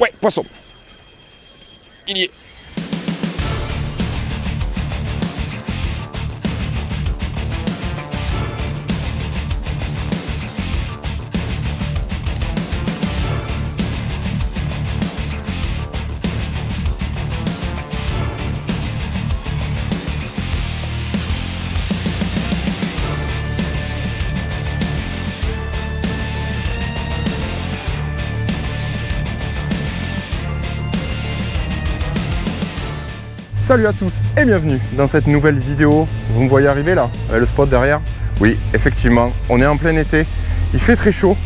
Ouais, poisson. Il y est. Salut à tous et bienvenue dans cette nouvelle vidéo. Vous me voyez arriver là, avec le spot derrière? Oui, effectivement, on est en plein été, il fait très chaud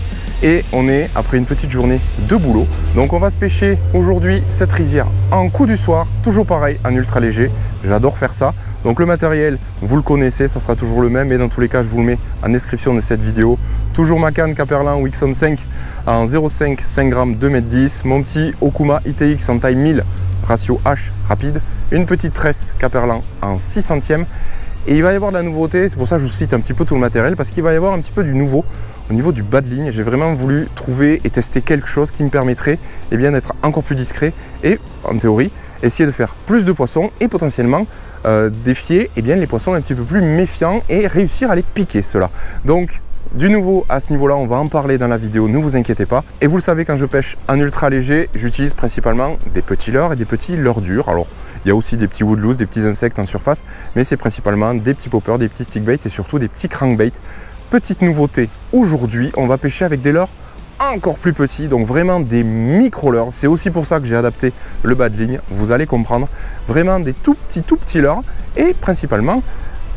et on est après une petite journée de boulot. Donc on va se pêcher aujourd'hui cette rivière en coup du soir, toujours pareil, en ultra léger. J'adore faire ça. Donc le matériel, vous le connaissez, ça sera toujours le même et dans tous les cas, je vous le mets en description de cette vidéo. Toujours ma canne Caperlin Wixom 5 en 0,5, 5 grammes, 2,10 m. Mon petit Okuma ITX en taille 1000, ratio H rapide. Une petite tresse Caperlin en 6 centièmes. Et il va y avoir de la nouveauté, c'est pour ça que je vous cite un petit peu tout le matériel, parce qu'il va y avoir un petit peu du nouveau au niveau du bas de ligne. J'ai vraiment voulu trouver et tester quelque chose qui me permettrait d'être encore plus discret et, en théorie, essayer de faire plus de poissons et potentiellement défier les poissons un petit peu plus méfiants et réussir à les piquer ceux-là. Donc, du nouveau à ce niveau-là, on va en parler dans la vidéo, ne vous inquiétez pas. Et vous le savez, quand je pêche en ultra léger, j'utilise principalement des petits leurres et des petits leurres durs. Alors, il y a aussi des petits woodlouse, des petits insectes en surface, mais c'est principalement des petits poppers, des petits stickbait et surtout des petits crankbait. Petite nouveauté, aujourd'hui, on va pêcher avec des leurres encore plus petits, donc vraiment des micro-leurres. C'est aussi pour ça que j'ai adapté le bas de ligne, vous allez comprendre. Vraiment des tout petits leurres et principalement,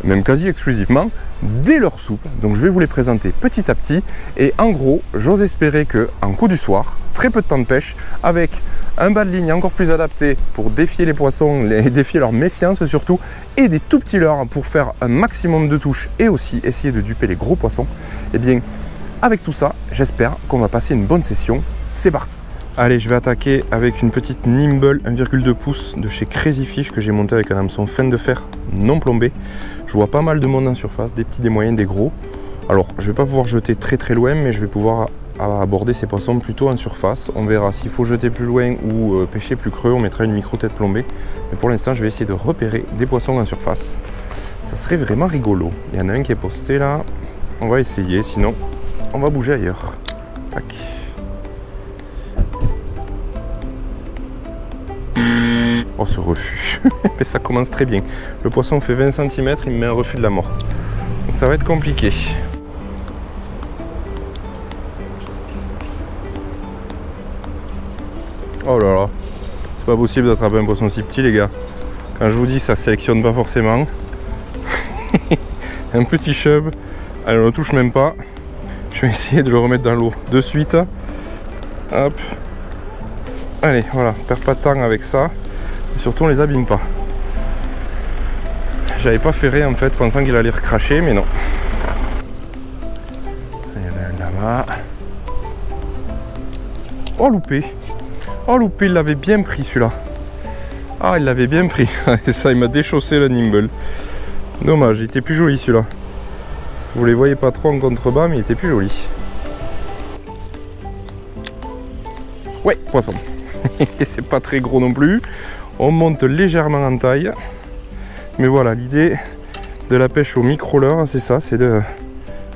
même quasi exclusivement, des leurres souples. Donc je vais vous les présenter petit à petit et en gros j'ose espérer que en coup du soir, très peu de temps de pêche, avec un bas de ligne encore plus adapté pour défier les poissons, défier leur méfiance surtout, et des tout petits leurres pour faire un maximum de touches et aussi essayer de duper les gros poissons, et bien avec tout ça j'espère qu'on va passer une bonne session. C'est parti. Allez, je vais attaquer avec une petite Nimble 1,2 pouces de chez Crazy Fish que j'ai monté avec un hameçon fin de fer non plombé. Je vois pas mal de monde en surface, des petits, des moyens, des gros. Alors, je vais pas pouvoir jeter très loin, mais je vais pouvoir aborder ces poissons plutôt en surface. On verra s'il faut jeter plus loin ou pêcher plus creux, on mettra une micro-tête plombée. Mais pour l'instant, je vais essayer de repérer des poissons en surface. Ça serait vraiment rigolo. Il y en a un qui est posté là. On va essayer, sinon on va bouger ailleurs. Tac. Oh, ce refus. Mais ça commence très bien. Le poisson fait 20 cm, il me met un refus de la mort. Donc ça va être compliqué. Oh là là. C'est pas possible d'attraper un poisson si petit, les gars. Quand je vous dis, ça sélectionne pas forcément. Un petit chub. Allez, on ne touche même pas. Je vais essayer de le remettre dans l'eau de suite. Hop. Allez, voilà. Perds pas de temps avec ça. Et surtout, on les abîme pas. J'avais pas ferré en fait, pensant qu'il allait recracher, mais non. Il y en a un là-bas. Oh, loupé. Oh, loupé, il l'avait bien pris celui-là. Ah, il l'avait bien pris. Ça, il m'a déchaussé le Nimble. Dommage, il était plus joli celui-là. Vous les voyez pas trop en contrebas, mais il était plus joli. Ouais, poisson. C'est pas très gros non plus. On monte légèrement en taille. Mais voilà, l'idée de la pêche au micro-leurre, c'est ça, c'est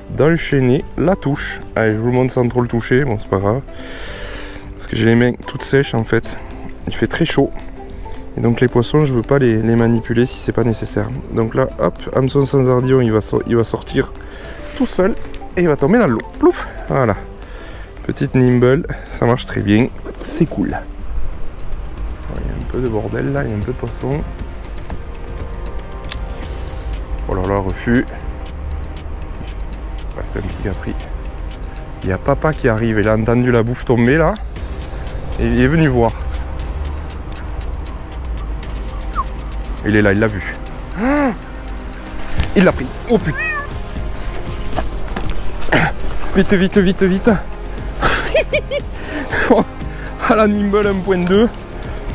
d'enchaîner la touche. Allez, je vous le montre sans trop le toucher, bon c'est pas grave. Parce que j'ai les mains toutes sèches en fait. Il fait très chaud. Et donc les poissons, je veux pas les manipuler si c'est pas nécessaire. Donc là, hop, hameçon sans ardillon, il va sortir tout seul et il va tomber dans l'eau. Plouf, voilà. Petite Nimble, ça marche très bien, c'est cool. Il y a un peu de bordel là, il y a un peu de poisson. Oh là là, refus. C'est un petit capri. Il y a papa qui arrive, il a entendu la bouffe tomber là. Et il est venu voir. Il est là, il l'a vu. Il l'a pris. Oh putain. Vite, vite, vite, vite. Ah la Nimble 1.2.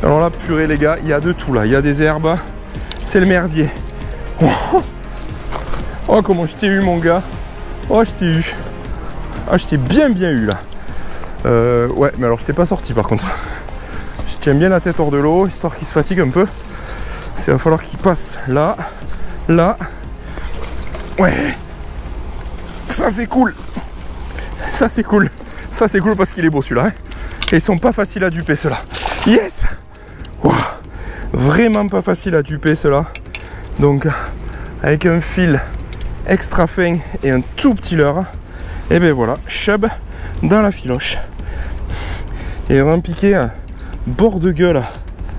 Alors là, purée les gars, il y a de tout là. Il y a des herbes. C'est le merdier. Oh, comment je t'ai eu mon gars. Oh, je t'ai eu. Ah, je t'ai bien eu là. Ouais, mais alors je t'ai pas sorti par contre. tiens bien la tête hors de l'eau, histoire qu'il se fatigue un peu. Il va falloir qu'il passe là, là. Ouais. Ça c'est cool. Ça c'est cool. Ça c'est cool parce qu'il est beau celui-là. Hein. Et ils sont pas faciles à duper ceux-là. Yes. Wow. Vraiment pas facile à duper ceux-là. Donc avec un fil extra fin et un tout petit leurre. Et ben voilà, chub dans la filoche. Et vraiment piqué à bord de gueule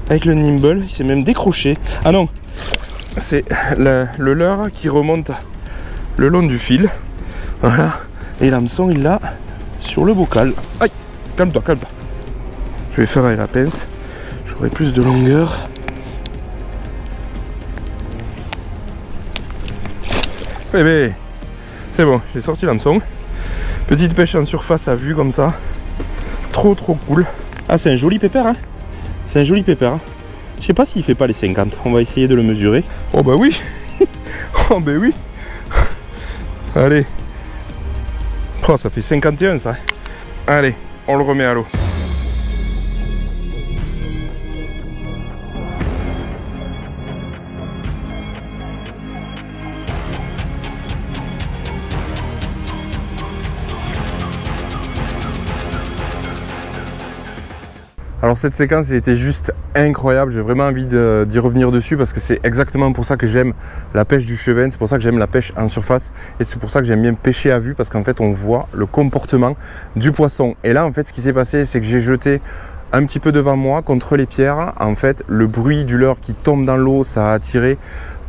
avec le nimble. Il s'est même décroché. Ah non, c'est le leurre qui remonte le long du fil. Voilà. Et l'hameçon il l'a sur le bocal. Aïe, calme-toi, calme-toi. Je vais faire avec la pince. J'aurai plus de longueur. Eh ben, c'est bon, j'ai sorti l'hameçon. Petite pêche en surface à vue comme ça. Trop cool. Ah, c'est un joli pépère, hein. C'est un joli pépère. Hein. Je sais pas s'il fait pas les 50. On va essayer de le mesurer. Oh bah oui. Oh bah oui. Allez. Oh, ça fait 51 ça. Allez, on le remet à l'eau. Alors cette séquence elle était juste incroyable, j'ai vraiment envie d'y revenir dessus parce que c'est exactement pour ça que j'aime la pêche du chevesne, c'est pour ça que j'aime la pêche en surface et c'est pour ça que j'aime bien pêcher à vue parce qu'en fait on voit le comportement du poisson. Et là en fait ce qui s'est passé c'est que j'ai jeté un petit peu devant moi contre les pierres, en fait le bruit du leurre qui tombe dans l'eau ça a attiré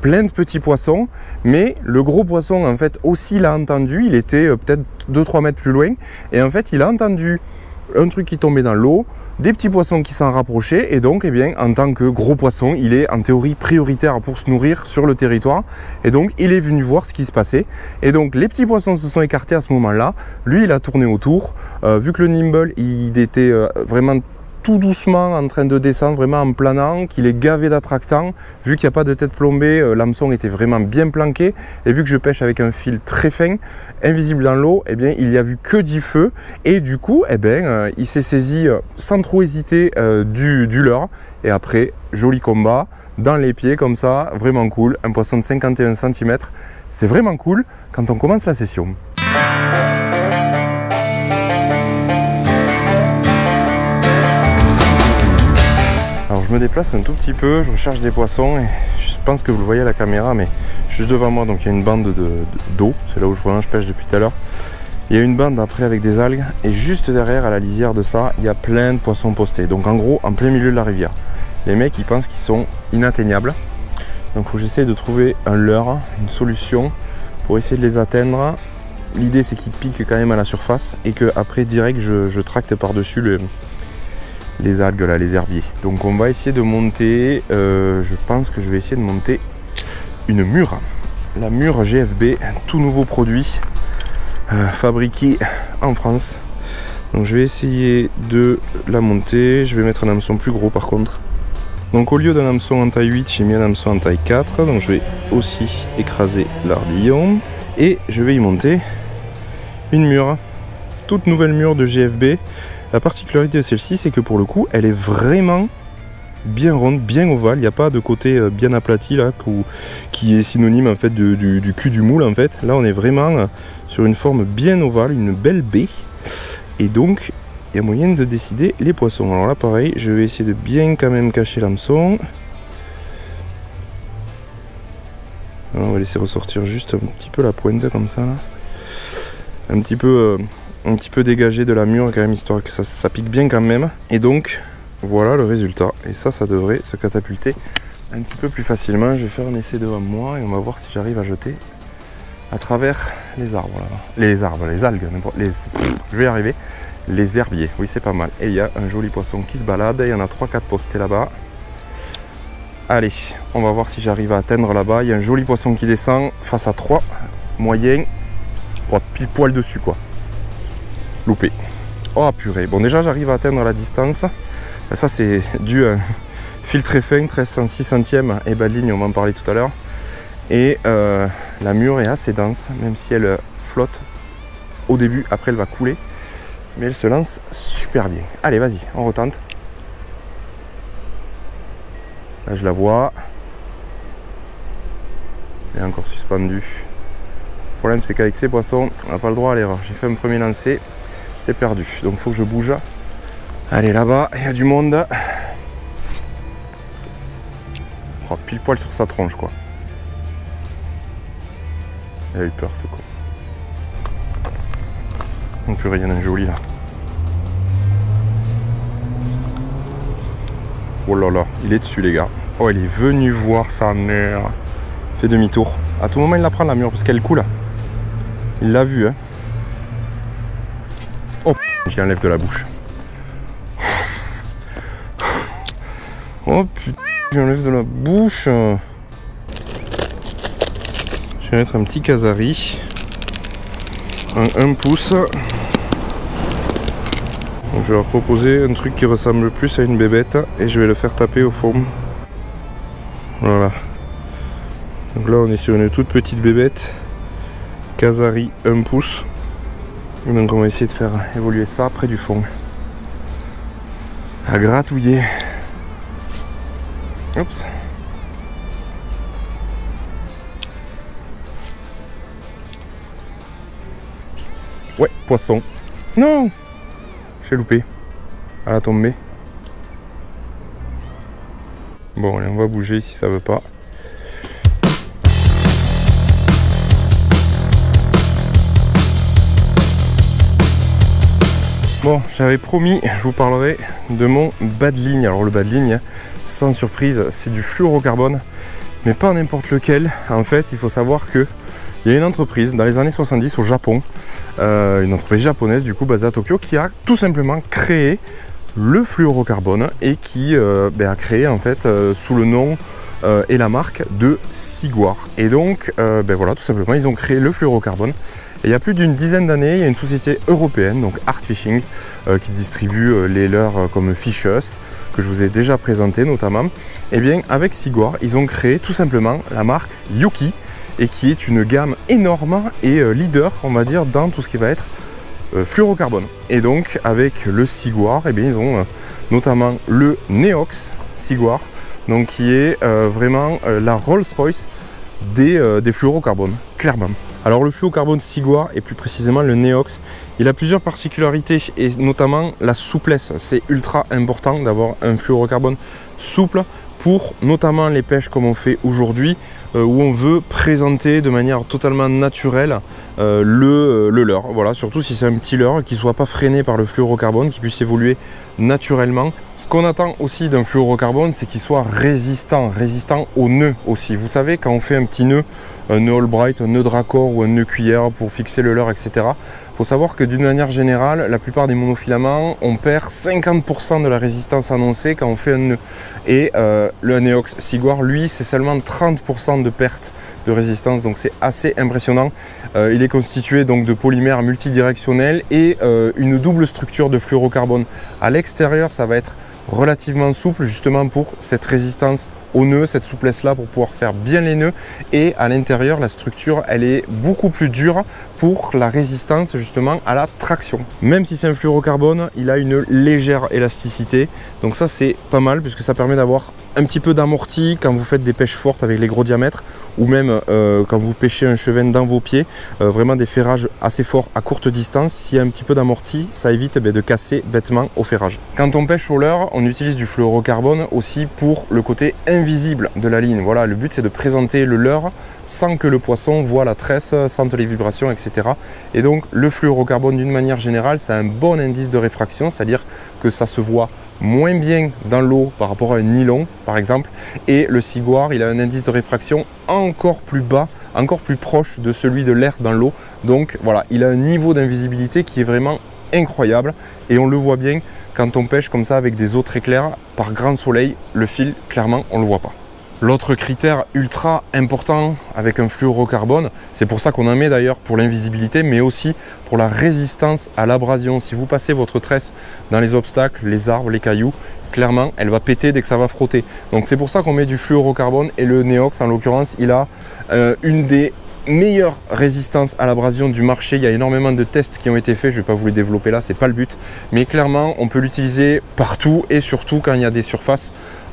plein de petits poissons, mais le gros poisson en fait aussi l'a entendu, il était peut-être 2-3 mètres plus loin et en fait il a entendu un truc qui tombait dans l'eau, des petits poissons qui s'en rapprochaient et donc eh bien, en tant que gros poisson il est en théorie prioritaire pour se nourrir sur le territoire et donc il est venu voir ce qui se passait et donc les petits poissons se sont écartés à ce moment là, lui il a tourné autour, vu que le nimble il était vraiment tout doucement en train de descendre, vraiment en planant, qu'il est gavé d'attractants, vu qu'il n'y a pas de tête plombée, l'hameçon était vraiment bien planqué, et vu que je pêche avec un fil très fin, invisible dans l'eau, eh bien il n'y a vu que 10 feux, et du coup, eh bien, il s'est saisi sans trop hésiter du leurre, et après, joli combat, dans les pieds comme ça, vraiment cool, un poisson de 51 cm, c'est vraiment cool quand on commence la session. Alors je me déplace un tout petit peu, je recherche des poissons et je pense que vous le voyez à la caméra mais juste devant moi donc il y a une bande d'eau, c'est là où je pêche depuis tout à l'heure. Il y a une bande après avec des algues et juste derrière à la lisière de ça il y a plein de poissons postés. Donc en gros en plein milieu de la rivière. Les mecs ils pensent qu'ils sont inatteignables. Donc il faut que j'essaye de trouver un leurre, une solution pour essayer de les atteindre. L'idée c'est qu'ils piquent quand même à la surface et que après direct je tracte par dessus les algues là, les herbiers. Donc on va essayer de monter, je pense que je vais essayer de monter une mûre. La mûre GFB, un tout nouveau produit fabriqué en France. Donc je vais essayer de la monter, je vais mettre un hameçon plus gros par contre. Donc au lieu d'un hameçon en taille 8, j'ai mis un hameçon en taille 4. Donc je vais aussi écraser l'ardillon. Et je vais y monter une mûre. Toute nouvelle mûre de GFB. La particularité de celle-ci, c'est que pour le coup, elle est vraiment bien ronde, bien ovale. Il n'y a pas de côté bien aplati là, qui est synonyme en fait du cul du moule en fait. Là, on est vraiment sur une forme bien ovale, une belle baie. Et donc, il y a moyen de décider les poissons. Alors là, pareil, je vais essayer de bien quand même cacher l'hameçon. On va laisser ressortir juste un petit peu la pointe comme ça. Là. Un petit peu dégagé de la mûre quand même, histoire que ça pique bien quand même. Et donc, voilà le résultat. Et ça devrait se catapulter un petit peu plus facilement. Je vais faire un essai devant moi et on va voir si j'arrive à jeter à travers les arbres là-bas. Les algues, je vais y arriver. Les herbiers, oui c'est pas mal. Et il y a un joli poisson qui se balade. Il y en a 3-4 postés là-bas. Allez, on va voir si j'arrive à atteindre là-bas. Il y a un joli poisson qui descend face à 3 moyens. Pile poil dessus quoi. Loupé. Oh purée. Bon déjà j'arrive à atteindre la distance. Ça c'est dû à un fil très fin, 1306 centièmes et bas de ligne, on va en parler tout à l'heure. Et la mûre est assez dense, même si elle flotte au début, après elle va couler. Mais elle se lance super bien. Allez vas-y, on retente. Là je la vois. Elle est encore suspendue. Le problème c'est qu'avec ces poissons, on n'a pas le droit à l'erreur. J'ai fait un premier lancer, c'est perdu. Donc il faut que je bouge. Allez, là-bas, il y a du monde. Oh, pile poil sur sa tronche quoi. Il a eu peur ce con. Non plus rien d'un joli là. Oh là là, il est dessus les gars. Oh, il est venu voir sa mère. Fait demi-tour. À tout moment il la prend la mûre parce qu'elle coule. Il l'a vu hein. Oh, j'y enlève de la bouche. Oh putain, j'enlève de la bouche. Je vais mettre un petit casari. Un 1 pouce. Donc, je vais leur proposer un truc qui ressemble plus à une bébête et je vais le faire taper au fond. Voilà. Donc là on est sur une toute petite bébête. Casari 1 pouce. Donc on va essayer de faire évoluer ça près du fond. À gratouiller. Oups. Ouais, poisson. Non! J'ai loupé. À la tombée. Bon, allez, on va bouger si ça veut pas. Bon, j'avais promis, je vous parlerai de mon bas de ligne. Alors le bas de ligne, sans surprise, c'est du fluorocarbone, mais pas n'importe lequel. En fait, il faut savoir que il y a une entreprise dans les années 70 au Japon, une entreprise japonaise du coup basée à Tokyo, qui a tout simplement créé le fluorocarbone et qui a créé en fait sous le nom et la marque de Siguar. Et donc, voilà, tout simplement, ils ont créé le fluorocarbone. Et il y a plus d'une dizaine d'années, il y a une société européenne, donc Art Fishing, qui distribue les leurres comme Fishes, que je vous ai déjà présenté notamment. Et bien, avec Siguar, ils ont créé tout simplement la marque Yuki, et qui est une gamme énorme et leader, on va dire, dans tout ce qui va être fluorocarbone. Et donc, avec le Siguar, eh bien, ils ont notamment le Neox Siguar, donc qui est vraiment la Rolls-Royce des fluorocarbones, clairement. Alors le fluorocarbone Siguar et plus précisément le Neox, il a plusieurs particularités et notamment la souplesse. C'est ultra important d'avoir un fluorocarbone souple pour notamment les pêches comme on fait aujourd'hui, où on veut présenter de manière totalement naturelle le leurre. Voilà, surtout si c'est un petit leurre qui ne soit pas freiné par le fluorocarbone, qui puisse évoluer naturellement. Ce qu'on attend aussi d'un fluorocarbone, c'est qu'il soit résistant au nœud aussi. Vous savez, quand on fait un petit nœud, un nœud Albright, un nœud Dracor ou un nœud cuillère pour fixer le leurre, etc. Il faut savoir que d'une manière générale, la plupart des monofilaments, on perd 50% de la résistance annoncée quand on fait un nœud. Et le Neox Siguar, lui, c'est seulement 30% de perte de résistance, donc c'est assez impressionnant. Il est constitué donc de polymères multidirectionnels et une double structure de fluorocarbone. À l'extérieur, ça va être relativement souple justement pour cette résistance au nœud, cette souplesse là pour pouvoir faire bien les nœuds, et à l'intérieur la structure elle est beaucoup plus dure pour la résistance justement à la traction. Même si c'est un fluorocarbone, il a une légère élasticité, donc ça c'est pas mal puisque ça permet d'avoir un petit peu d'amorti quand vous faites des pêches fortes avec les gros diamètres, ou même quand vous pêchez un chevenne dans vos pieds, vraiment des ferrages assez forts à courte distance. S'il y a un petit peu d'amorti, ça évite de casser bêtement au ferrage. Quand on pêche au leurre, on utilise du fluorocarbone aussi pour le côté invisible de la ligne. Voilà, le but c'est de présenter le leurre sans que le poisson voit la tresse, sente les vibrations, etc. Et donc le fluorocarbone d'une manière générale, c'est un bon indice de réfraction, c'est-à-dire que ça se voit moins bien dans l'eau par rapport à un nylon par exemple, et le Siguar il a un indice de réfraction encore plus bas, encore plus proche de celui de l'air dans l'eau. Donc voilà, il a un niveau d'invisibilité qui est vraiment incroyable et on le voit bien quand on pêche comme ça avec des eaux très claires par grand soleil. Le fil, clairement, on ne le voit pas. L'autre critère ultra important avec un fluorocarbone, c'est pour ça qu'on en met d'ailleurs pour l'invisibilité, mais aussi pour la résistance à l'abrasion. Si vous passez votre tresse dans les obstacles, les arbres, les cailloux, clairement, elle va péter dès que ça va frotter. Donc c'est pour ça qu'on met du fluorocarbone, et le Neox, en l'occurrence, il a une des meilleure résistance à l'abrasion du marché. Il y a énormément de tests qui ont été faits, je ne vais pas vous les développer là, c'est pas le but, mais clairement on peut l'utiliser partout et surtout quand il y a des surfaces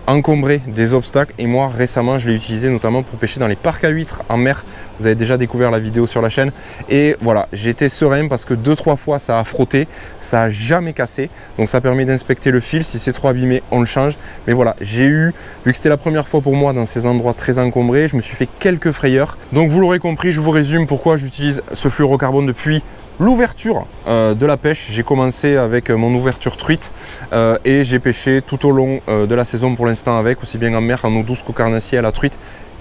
encombrer des obstacles. Et moi récemment je l'ai utilisé notamment pour pêcher dans les parcs à huîtres en mer. Vous avez déjà découvert la vidéo sur la chaîne. Et voilà, j'étais serein parce que 2-3 fois ça a frotté, ça n'a jamais cassé. Donc ça permet d'inspecter le fil. Si c'est trop abîmé, on le change. Mais voilà, j'ai eu, vu que c'était la première fois pour moi dans ces endroits très encombrés, je me suis fait quelques frayeurs. Donc vous l'aurez compris, je vous résume pourquoi j'utilise ce fluorocarbone depuis l'ouverture de la pêche. J'ai commencé avec mon ouverture truite et j'ai pêché tout au long de la saison pour l'instant avec, aussi bien en mer, en eau douce qu'au carnassier, à la truite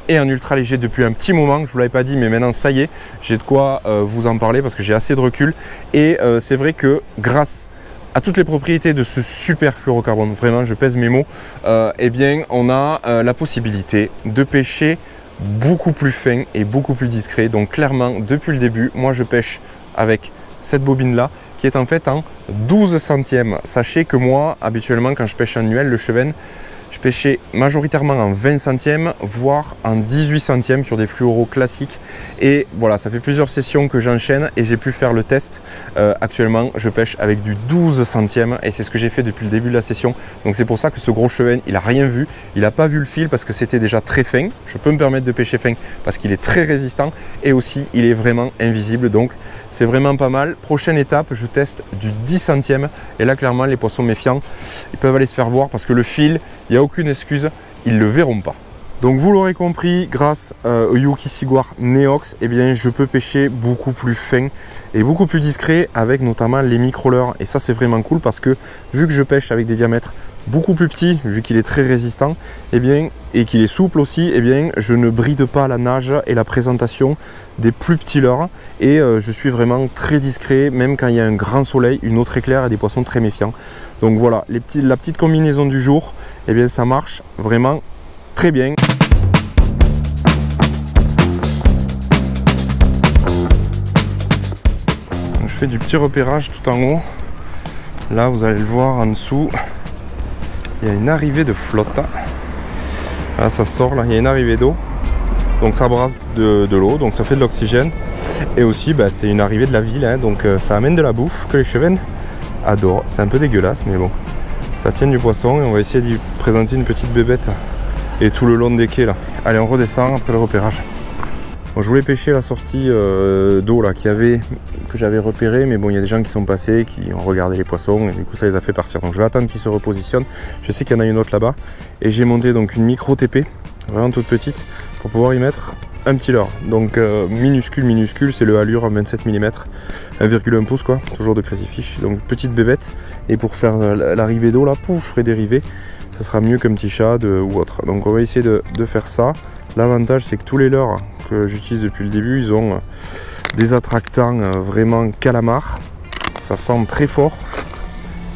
et en ultra léger depuis un petit moment. Je ne vous l'avais pas dit, mais maintenant ça y est, j'ai de quoi vous en parler parce que j'ai assez de recul. Et c'est vrai que grâce à toutes les propriétés de ce super fluorocarbone, vraiment je pèse mes mots, eh bien on a la possibilité de pêcher beaucoup plus fin et beaucoup plus discret. Donc clairement depuis le début, moi je pêche avec cette bobine là qui est en fait en 12 centièmes. Sachez que moi habituellement quand je pêche en annuel, le Cheven, je pêchais majoritairement en 20 centièmes voire en 18 centièmes sur des fluoros classiques. Et voilà, ça fait plusieurs sessions que j'enchaîne et j'ai pu faire le test. Actuellement je pêche avec du 12 centièmes et c'est ce que j'ai fait depuis le début de la session. Donc c'est pour ça que ce gros Cheven, il n'a rien vu, il n'a pas vu le fil parce que c'était déjà très fin. Je peux me permettre de pêcher fin parce qu'il est très résistant et aussi il est vraiment invisible. Donc c'est vraiment pas mal. Prochaine étape, je teste du 10 centièmes et là clairement les poissons méfiants, ils peuvent aller se faire voir parce que le fil, il n'y a aucune excuse, ils ne le verront pas. Donc vous l'aurez compris, grâce au Yuki Siguar Neox, eh bien, je peux pêcher beaucoup plus fin et beaucoup plus discret avec notamment les micro-leurres. Et ça c'est vraiment cool parce que vu que je pêche avec des diamètres beaucoup plus petits, vu qu'il est très résistant, eh bien, et qu'il est souple aussi, eh bien, je ne bride pas la nage et la présentation des plus petits leurres. Et je suis vraiment très discret, même quand il y a un grand soleil, une eau très claire et des poissons très méfiants. Donc voilà, la petite combinaison du jour, eh bien, ça marche vraiment très bien. Je fais du petit repérage tout en haut. Là, vous allez le voir en dessous. Il y a une arrivée de flotte. Là, ça sort, là, il y a une arrivée d'eau. Donc ça brasse de l'eau, donc ça fait de l'oxygène. Et aussi, bah, c'est une arrivée de la ville, hein, donc ça amène de la bouffe que les Cheven adorent. C'est un peu dégueulasse, mais bon, ça tient du poisson et on va essayer d'y présenter une petite bébête. Et tout le long des quais, là. Allez, on redescend après le repérage. Bon, je voulais pêcher la sortie d'eau là que j'avais repéré, mais bon, il y a des gens qui sont passés, qui ont regardé les poissons et du coup ça les a fait partir. Donc je vais attendre qu'ils se repositionnent. Je sais qu'il y en a une autre là-bas et j'ai monté donc une micro TP, vraiment toute petite, pour pouvoir y mettre un petit leurre. Donc minuscule, c'est le Allure 27 mm, 1,1 pouce quoi, toujours de Crazy Fish. Donc petite bébête et pour faire l'arrivée d'eau là, pouf, je ferai dériver. Ça sera mieux qu'un petit shad ou autre. Donc on va essayer de faire ça. L'avantage c'est que tous les leurres que j'utilise depuis le début, ils ont des attractants vraiment calamar. Ça sent très fort.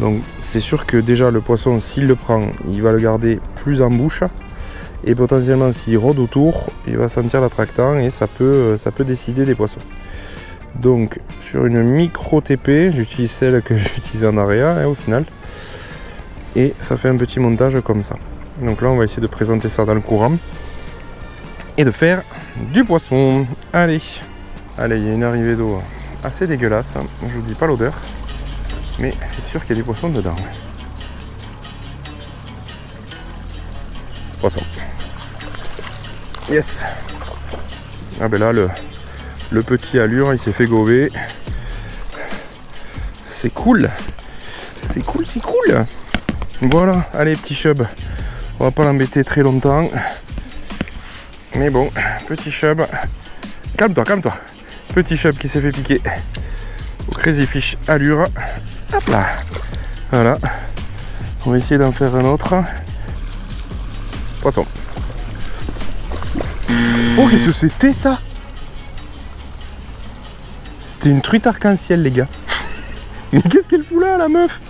Donc c'est sûr que déjà le poisson, s'il le prend, il va le garder plus en bouche. Et potentiellement s'il rôde autour, il va sentir l'attractant et ça peut décider des poissons. Donc sur une micro TP, j'utilise celle que j'utilise en area au final. Et ça fait un petit montage comme ça. Donc là on va essayer de présenter ça dans le courant et de faire du poisson. Allez, il y a une arrivée d'eau assez dégueulasse, je vous dis pas l'odeur, mais c'est sûr qu'il y a des poissons dedans. Poisson. Yes. Ah ben là le petit Allure il s'est fait gober. C'est cool. C'est cool. Voilà, allez petit chub, on va pas l'embêter très longtemps. Mais bon, petit chub, calme-toi. Petit chub qui s'est fait piquer au Crazy Fish Allure. Hop là, voilà. On va essayer d'en faire un autre. Poisson. Oh, qu'est-ce que c'était ça? C'était une truite arc-en-ciel les gars. Mais qu'est-ce qu'elle fout là la meuf?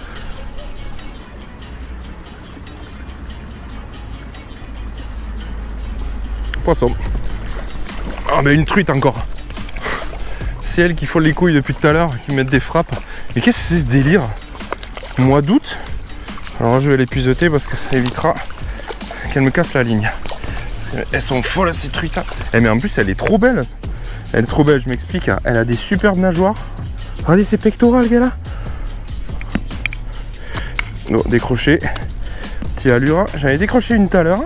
Poisson. Ah ben une truite encore. C'est elle qui fout les couilles depuis tout à l'heure, qui mettent des frappes. Mais qu'est-ce que c'est ce délire? Mois d'août. Alors là, je vais les puiseter parce que ça évitera qu'elle me casse la ligne. Elles sont folles ces truites. Eh mais en plus elle est trop belle. Elle est trop belle, je m'explique. Elle a des superbes nageoires. Regardez ses pectorales, gars là. Oh, décroché. Petite allure, j'en ai décroché une tout à l'heure.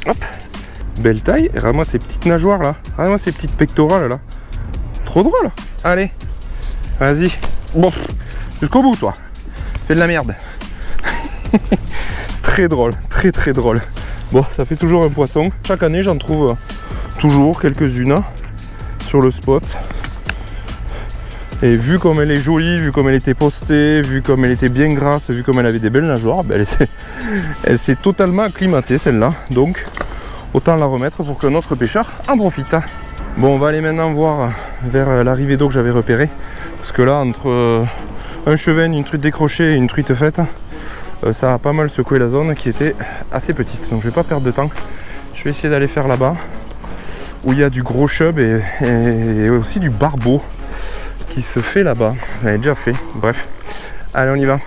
Hop, belle taille. Et regarde-moi ces petites nageoires là. Regarde-moi ces petites pectorales là. Trop drôle. Allez, vas-y. Bon, jusqu'au bout toi. Fais de la merde. Très drôle, très drôle. Bon, ça fait toujours un poisson. Chaque année, j'en trouve toujours quelques-unes sur le spot. Et vu comme elle est jolie, vu comme elle était postée, vu comme elle était bien grasse, vu comme elle avait des belles nageoires, ben elle s'est totalement acclimatée celle-là. Donc autant la remettre pour que notre pêcheur en profite. Bon, on va aller maintenant voir vers l'arrivée d'eau que j'avais repérée. Parce que là, entre un chevenne, une truite décrochée et une truite faite, ça a pas mal secoué la zone qui était assez petite. Donc je vais pas perdre de temps. Je vais essayer d'aller faire là-bas où il y a du gros chub et aussi du barbeau qui se fait là-bas. On l'avait déjà fait. Bref, allez, on y va.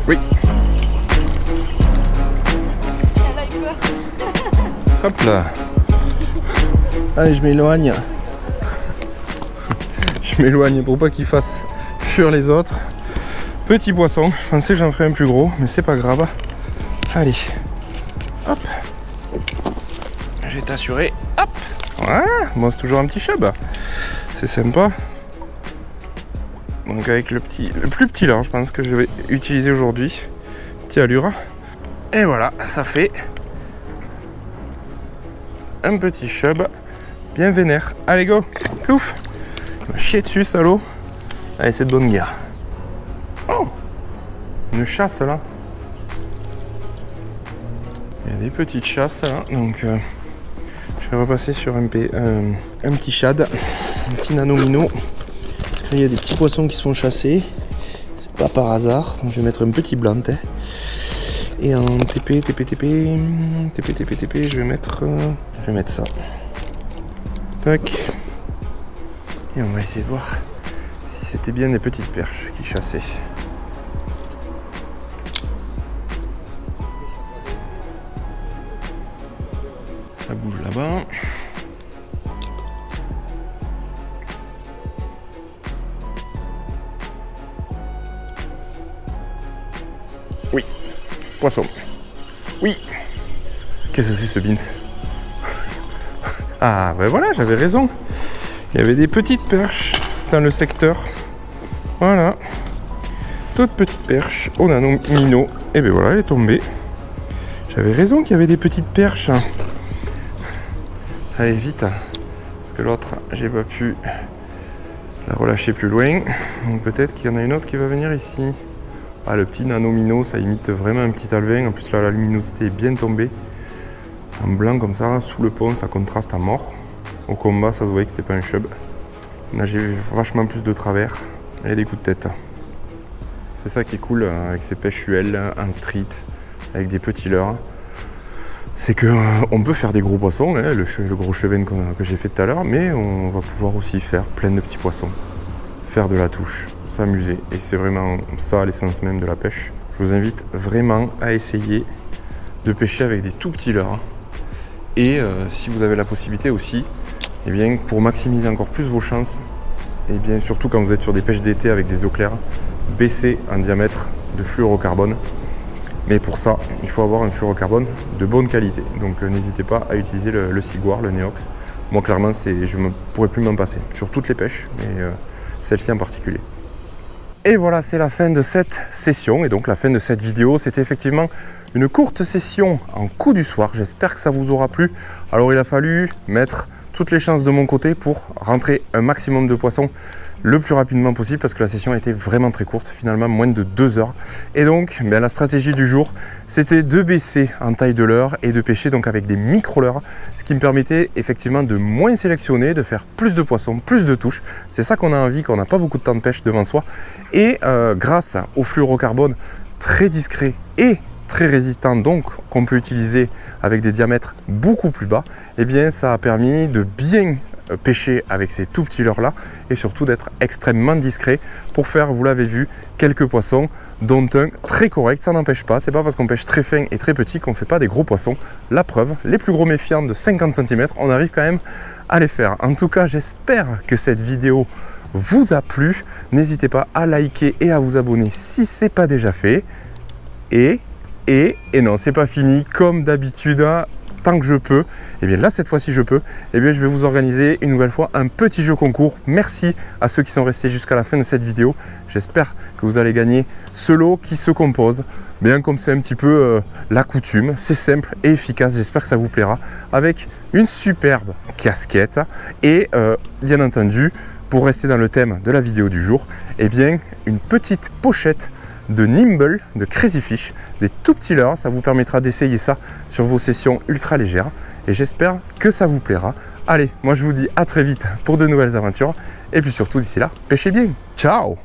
Oui. Hop là. Allez, je m'éloigne. Je m'éloigne pour pas qu'il fasse fuir les autres. Petit poisson, je pensais que j'en ferais un plus gros, mais c'est pas grave. Allez, hop. Je vais t'assurer, hop. Voilà, bon, c'est toujours un petit chub. C'est sympa. Donc avec le plus petit leurre, je pense que je vais utiliser aujourd'hui. Petit allure. Et voilà, ça fait un petit chub bien vénère. Allez, go, plouf. Chier dessus, salaud. Allez, c'est de bonne guerre. Oh, une chasse là. Il y a des petites chasses là. Donc je vais repasser sur un petit shad, un petit nanomino. Il y a des petits poissons qui sont chassés. C'est pas par hasard. Donc je vais mettre un petit blanc. Et en TP, je vais mettre ça. Tac. Et on va essayer de voir si c'était bien des petites perches qui chassaient. Ça bouge là-bas. Oui, poisson. Oui. Qu'est-ce que c'est ce beans? Ah ben voilà, j'avais raison. Il y avait des petites perches dans le secteur. Voilà. Toute petite perche au nanomino. Et ben voilà, elle est tombée. J'avais raison qu'il y avait des petites perches. Allez, vite. Parce que l'autre, j'ai pas pu la relâcher plus loin. Donc peut-être qu'il y en a une autre qui va venir ici. Ah, le petit nanomino, ça imite vraiment un petit alvin. En plus, là, la luminosité est bien tombée. En blanc comme ça, sous le pont, ça contraste à mort. Au combat, ça se voyait que c'était pas un chub. Là, j'ai eu vachement plus de travers et des coups de tête. C'est ça qui est cool avec ces pêches UL en street, avec des petits leurres. C'est qu'on peut faire des gros poissons, hein, le gros chevenne que j'ai fait tout à l'heure, mais on va pouvoir aussi faire plein de petits poissons. Faire de la touche, s'amuser. Et c'est vraiment ça l'essence même de la pêche. Je vous invite vraiment à essayer de pêcher avec des tout petits leurres. Et si vous avez la possibilité aussi, et bien, pour maximiser encore plus vos chances, et bien surtout quand vous êtes sur des pêches d'été avec des eaux claires, baissez en diamètre de fluorocarbone. Mais pour ça, il faut avoir un fluorocarbone de bonne qualité. Donc n'hésitez pas à utiliser le Ciguar, le Neox. Moi clairement, je ne pourrais plus m'en passer sur toutes les pêches, mais celle-ci en particulier. Et voilà, c'est la fin de cette session et donc la fin de cette vidéo. C'était effectivement une courte session en coup du soir. J'espère que ça vous aura plu. Alors il a fallu mettre toutes les chances de mon côté pour rentrer un maximum de poissons le plus rapidement possible parce que la session a été vraiment très courte, finalement moins de 2 heures. Et donc la stratégie du jour, c'était de baisser en taille de leurre et de pêcher donc avec des micro-leurres, ce qui me permettait effectivement de moins sélectionner, de faire plus de poissons, plus de touches. C'est ça qu'on a envie quand on n'a pas beaucoup de temps de pêche devant soi. Et grâce au fluorocarbone très discret et très résistant, donc qu'on peut utiliser avec des diamètres beaucoup plus bas, et bien ça a permis de bien pêcher avec ces tout petits leurres là et surtout d'être extrêmement discret pour faire, vous l'avez vu, quelques poissons dont un très correct. Ça n'empêche pas, c'est pas parce qu'on pêche très fin et très petit qu'on ne fait pas des gros poissons. La preuve, les plus gros méfiants de 50 cm, on arrive quand même à les faire. En tout cas, j'espère que cette vidéo vous a plu. N'hésitez pas à liker et à vous abonner si ce n'est pas déjà fait. Et non, c'est pas fini. Comme d'habitude, hein, tant que je peux, et bien là cette fois-ci je peux, et bien je vais vous organiser une nouvelle fois un petit jeu concours. Merci à ceux qui sont restés jusqu'à la fin de cette vidéo. J'espère que vous allez gagner ce lot qui se compose, bien comme c'est un petit peu la coutume. C'est simple et efficace, j'espère que ça vous plaira, avec une superbe casquette et bien entendu, pour rester dans le thème de la vidéo du jour, et bien une petite pochette de Nimble, de Crazy Fish, des tout petits leurres. Ça vous permettra d'essayer ça sur vos sessions ultra légères et j'espère que ça vous plaira. Allez, moi je vous dis à très vite pour de nouvelles aventures et puis surtout d'ici là, pêchez bien. Ciao!